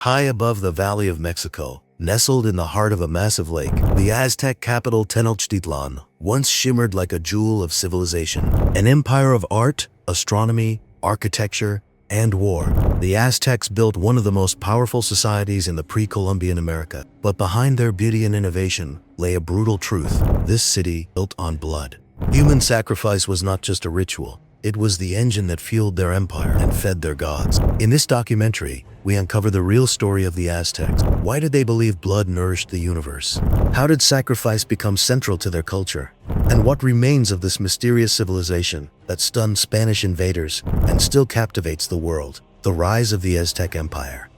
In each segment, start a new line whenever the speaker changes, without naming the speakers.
High above the Valley of Mexico, nestled in the heart of a massive lake, the Aztec capital Tenochtitlan once shimmered like a jewel of civilization. An empire of art, astronomy, architecture, and war. The Aztecs built one of the most powerful societies in the pre-Columbian America. But behind their beauty and innovation lay a brutal truth. This city built on blood. Human sacrifice was not just a ritual. It was the engine that fueled their empire and fed their gods. In this documentary, we uncover the real story of the Aztecs. Why did they believe blood nourished the universe? How did sacrifice become central to their culture? And what remains of this mysterious civilization that stunned Spanish invaders and still captivates the world? The rise of the Aztec Empire.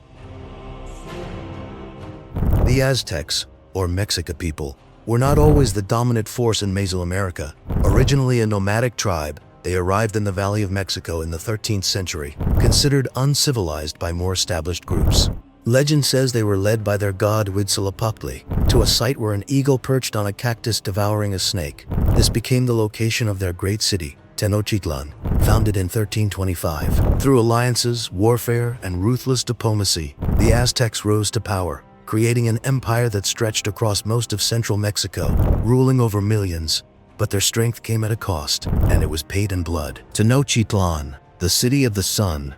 The Aztecs, or Mexica people, were not always the dominant force in Mesoamerica. Originally a nomadic tribe, they arrived in the Valley of Mexico in the 13th century, considered uncivilized by more established groups. Legend says they were led by their god Huitzilopochtli to a site where an eagle perched on a cactus devouring a snake. This became the location of their great city, Tenochtitlan, founded in 1325. Through alliances, warfare, and ruthless diplomacy, the Aztecs rose to power, creating an empire that stretched across most of central Mexico, ruling over millions. But their strength came at a cost, and it was paid in blood. Tenochtitlan, the city of the sun.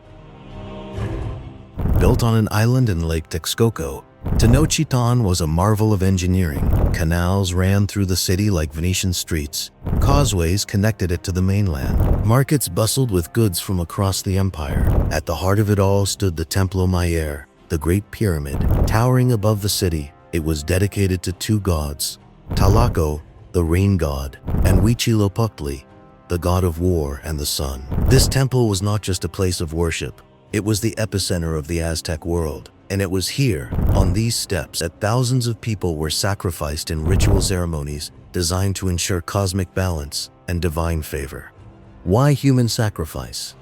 Built on an island in Lake Texcoco, Tenochtitlan was a marvel of engineering. Canals ran through the city like Venetian streets. Causeways connected it to the mainland. Markets bustled with goods from across the empire. At the heart of it all stood the Templo Mayor, the Great Pyramid. Towering above the city, it was dedicated to two gods, Tlaloc, the rain god, and Huitzilopochtli, the god of war and the sun. This temple was not just a place of worship, it was the epicenter of the Aztec world. And it was here, on these steps, that thousands of people were sacrificed in ritual ceremonies designed to ensure cosmic balance and divine favor. Why human sacrifice?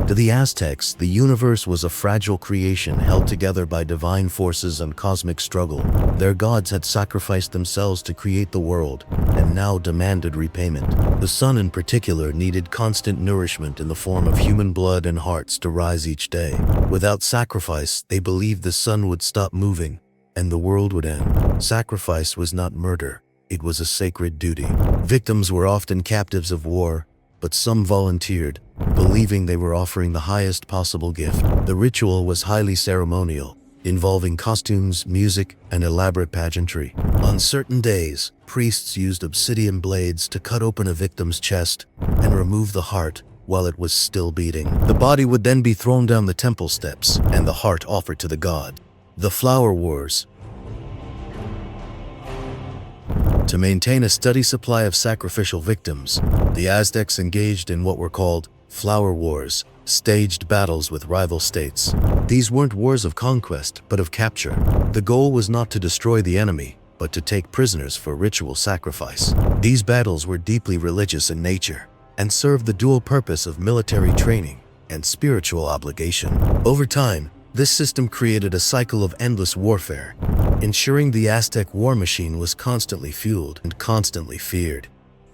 To the Aztecs, the universe was a fragile creation held together by divine forces and cosmic struggle. Their gods had sacrificed themselves to create the world, and now demanded repayment. The sun in particular needed constant nourishment in the form of human blood and hearts to rise each day. Without sacrifice, they believed the sun would stop moving, and the world would end. Sacrifice was not murder, it was a sacred duty. Victims were often captives of war, but some volunteered, believing they were offering the highest possible gift. The ritual was highly ceremonial, involving costumes, music, and elaborate pageantry. On certain days, priests used obsidian blades to cut open a victim's chest and remove the heart while it was still beating. The body would then be thrown down the temple steps and the heart offered to the god. The Flower Wars. To maintain a steady supply of sacrificial victims, the Aztecs engaged in what were called flower wars, staged battles with rival states. These weren't wars of conquest, but of capture. The goal was not to destroy the enemy, but to take prisoners for ritual sacrifice. These battles were deeply religious in nature and served the dual purpose of military training and spiritual obligation. Over time, this system created a cycle of endless warfare, ensuring the Aztec war machine was constantly fueled and constantly feared.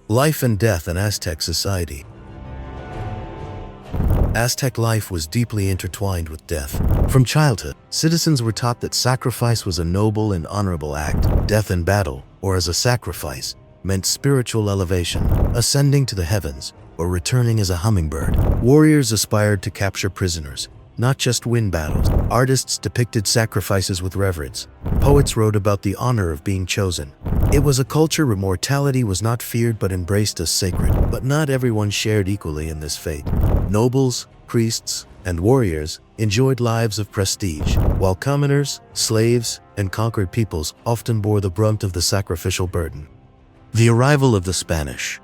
Life and death in Aztec society. Aztec life was deeply intertwined with death. From childhood, citizens were taught that sacrifice was a noble and honorable act. Death in battle, or as a sacrifice, meant spiritual elevation, ascending to the heavens, or returning as a hummingbird. Warriors aspired to capture prisoners, not just win battles. Artists depicted sacrifices with reverence. Poets wrote about the honor of being chosen. It was a culture where mortality was not feared but embraced as sacred. But not everyone shared equally in this fate. Nobles, priests, and warriors enjoyed lives of prestige, while commoners, slaves, and conquered peoples often bore the brunt of the sacrificial burden. The arrival of the Spanish.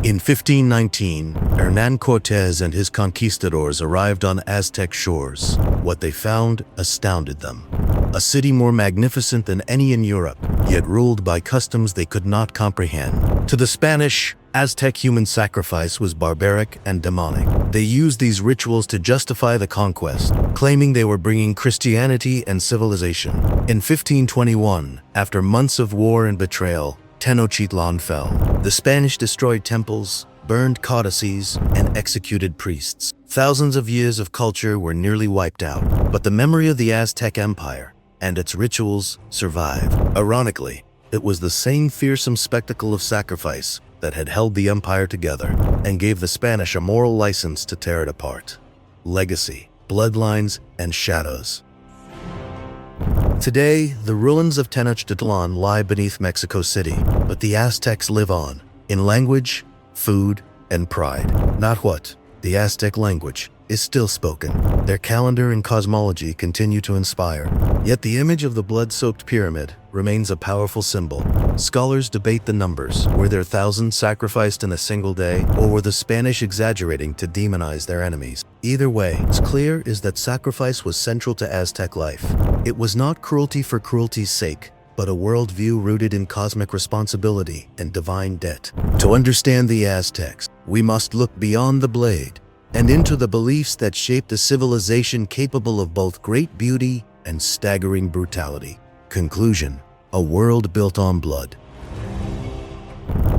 In 1519, Hernán Cortés and his conquistadors arrived on Aztec shores. What they found astounded them. A city more magnificent than any in Europe, yet ruled by customs they could not comprehend. To the Spanish, Aztec human sacrifice was barbaric and demonic. They used these rituals to justify the conquest, claiming they were bringing Christianity and civilization. In 1521, after months of war and betrayal, Tenochtitlan fell. The Spanish destroyed temples, burned codices, and executed priests. Thousands of years of culture were nearly wiped out, but the memory of the Aztec Empire and its rituals survive. Ironically, it was the same fearsome spectacle of sacrifice that had held the empire together and gave the Spanish a moral license to tear it apart. Legacy, bloodlines, and shadows. Today, the ruins of Tenochtitlan lie beneath Mexico City, but the Aztecs live on, in language, food, and pride. Nahuatl, the Aztec language, is still spoken. Their calendar and cosmology continue to inspire. Yet the image of the blood-soaked pyramid remains a powerful symbol. Scholars debate the numbers. Were there thousands sacrificed in a single day, or were the Spanish exaggerating to demonize their enemies? Either way, what's clear is that sacrifice was central to Aztec life. It was not cruelty for cruelty's sake, but a worldview rooted in cosmic responsibility and divine debt. To understand the Aztecs, we must look beyond the blade and into the beliefs that shaped a civilization capable of both great beauty and staggering brutality. Conclusion: a world built on blood.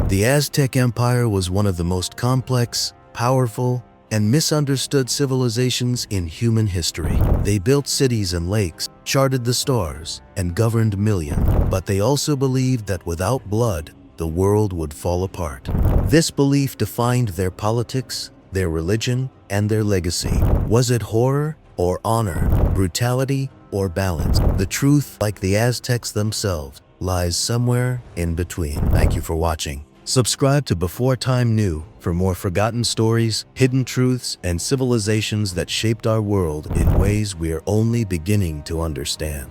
The Aztec Empire was one of the most complex, powerful, and misunderstood civilizations in human history. They built cities and lakes, charted the stars, and governed millions. But they also believed that without blood, the world would fall apart. This belief defined their politics, their religion, and their legacy. Was it horror or honor, brutality or balance? The truth, like the Aztecs themselves, lies somewhere in between. Thank you for watching. Subscribe to Before Time New for more forgotten stories, hidden truths, and civilizations that shaped our world in ways we are only beginning to understand.